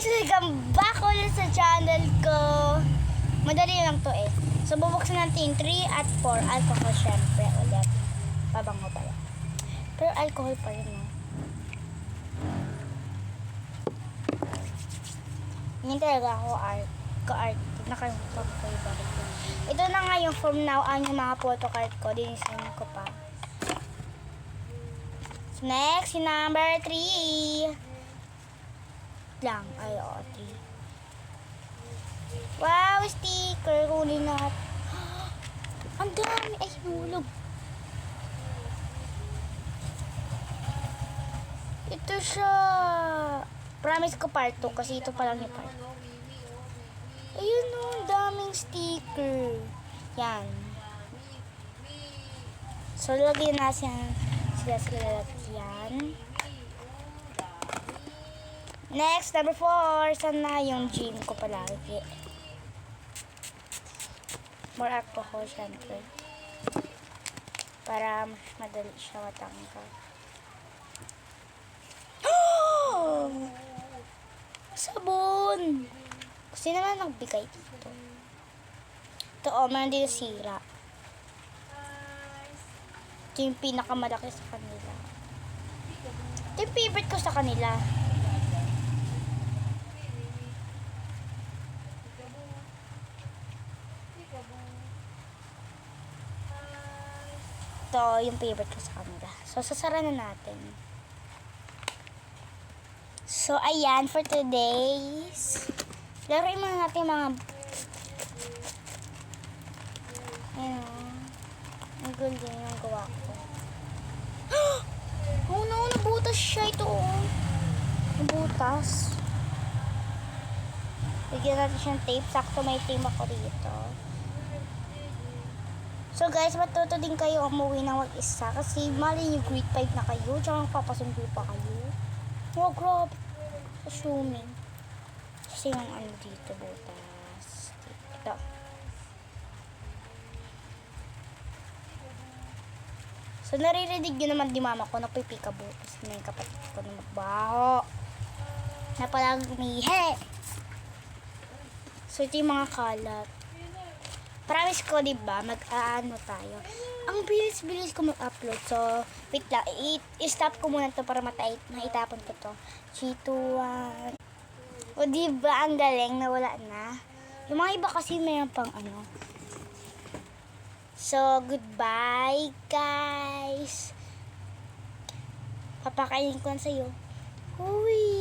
welcome back ulit sa channel ko. Madali lang to eh. So, bubuksan natin yung 3 at 4. Alcohol syempre ulit. Pabango pala. Pero alcohol pa rin, no? Hindi talaga ako ka-art. Nakalimutan ko yung bakit yun. Ito na nga yung from now on yung mga photocard ko. Dinisin ko pa. So, next, yung number 3. Lang. Ay, oo, 3. Wow, sticker. Huli na. Ang dami. Ay, hulog. Ito siya. Promise ko part 2 kasi ito pa lang yung part. Ayun o, daming sticker. Yan. So, lagyan natin sila lalagyan. Next, number 4. Sana yung gym ko palagi. More alcohol, syempre. Para mas madali siya matanggal. Sabon! Kasi naman nagbigay dito. Ito, meron dito sira. Ito yung pinakamalaki sa kanila. Ito yung favorite ko sa kanila. Ito yung favorite ko sa kanila. So, sasara na natin. So, ayan for today's. Laruin muna natin mga... Ayan o. Ang gulo din yung gawa ko. Oh no, nabutas siya ito o. Nabutas. Bigyan natin siyang tape. Sakto may tape ako dito. So guys, matuto din kayo umuwi ng mag-isa. Kasi mali yung grade 5 na kayo. Tsaka papasundo pa kayo. Oh, grabe. Assuming. Kasi yung ano dito, butas. Ito. So, naririnig nyo naman di mama ko, nagpipikabo. Kasi may kapatid ko na magbaho. Na palang umihi. So, ito yung mga kalat. Promise ko, diba, mag-aano tayo. Ang bilis-bilis ko mag-upload. So, wait lang. I-stop ko muna to para maitapon ko to. 3, 2, 1. O, diba, ang galing na wala na. Yung mga iba kasi mayroon pang ano. So, goodbye, guys. Papakainin ko na sa'yo. Uy!